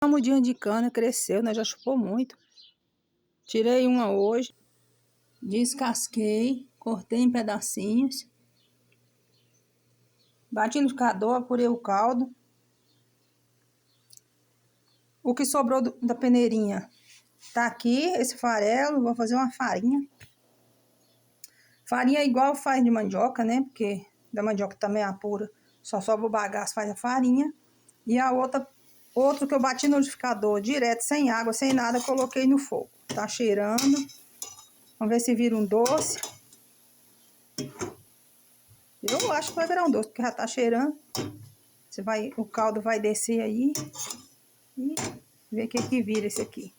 Uma mudinha de cana cresceu, né? Já chupou muito. Tirei uma hoje. Descasquei. Cortei em pedacinhos. Bati no liquidificador, apurei o caldo. O que sobrou da peneirinha tá aqui, esse farelo. Vou fazer uma farinha. Farinha igual faz de mandioca, né? Porque da mandioca também apura. Só sobra o bagaço, faz a farinha. E a outro que eu bati no liquidificador direto, sem água, sem nada, coloquei no fogo. Tá cheirando. Vamos ver se vira um doce. Eu acho que vai virar um doce, porque já tá cheirando. O caldo vai descer aí. E ver o que vira esse aqui.